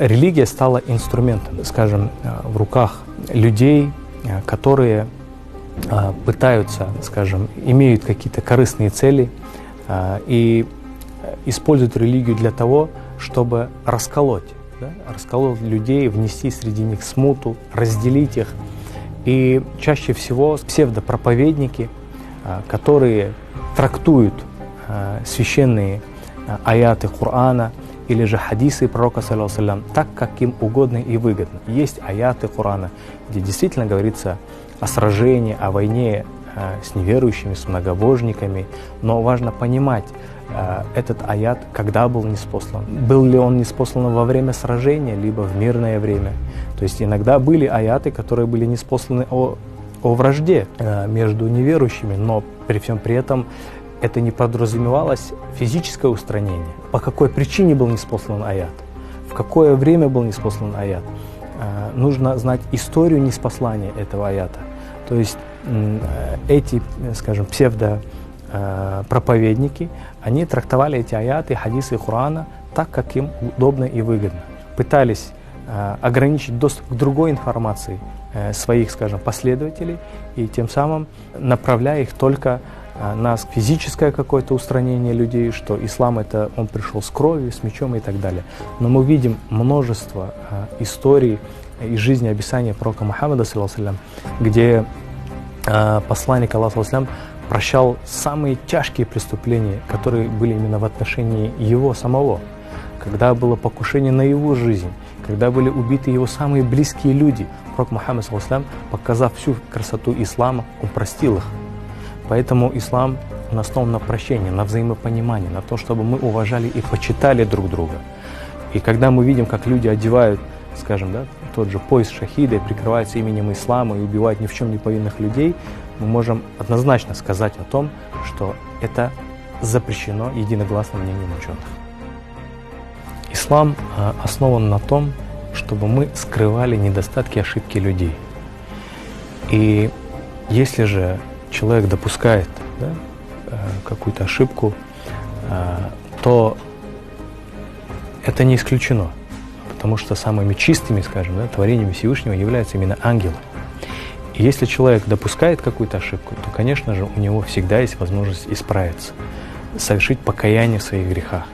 Религия стала инструментом, скажем, в руках людей, которые пытаются, скажем, имеют какие-то корыстные цели и используют религию для того, чтобы расколоть людей, внести среди них смуту, разделить их. И чаще всего псевдопроповедники, которые трактуют священные аяты Корана или же хадисы пророка, саллаллаху, так, как им угодно и выгодно. Есть аяты Корана, где действительно говорится о сражении, о войне с неверующими, с многобожниками, но важно понимать, этот аят когда был ниспослан. Был ли он ниспослан во время сражения, либо в мирное время. То есть иногда были аяты, которые были ниспосланы о вражде между неверующими, но при всем при этом это не подразумевалось физическое устранение. По какой причине был ниспослан аят, в какое время был ниспослан аят. Нужно знать историю ниспослания этого аята. То есть эти, скажем, псевдопроповедники, они трактовали эти аяты, хадисы Корана так, как им удобно и выгодно. Пытались ограничить доступ к другой информации своих, скажем, последователей, и тем самым направляя их только на физическое какое-то устранение людей, что ислам это он пришел с кровью, с мечом и так далее. Но мы видим множество историй из жизни описания пророка Мухаммада, где посланник Аллаха прощал самые тяжкие преступления, которые были именно в отношении его самого, когда было покушение на его жизнь, когда были убиты его самые близкие люди. Пророк Мухаммад, показав всю красоту ислама, он простил их. Поэтому ислам основан на прощении, на взаимопонимании, на том, чтобы мы уважали и почитали друг друга. И когда мы видим, как люди одевают, скажем, тот же пояс шахида и прикрываются именем ислама и убивают ни в чем не повинных людей, мы можем однозначно сказать о том, что это запрещено единогласным мнением ученых. Ислам основан на том, чтобы мы скрывали недостатки и ошибки людей. И если же человек допускает какую-то ошибку, то это не исключено, потому что самыми чистыми, скажем, творениями Всевышнего являются именно ангелы. И если человек допускает какую-то ошибку, то, конечно же, у него всегда есть возможность исправиться, совершить покаяние в своих грехах.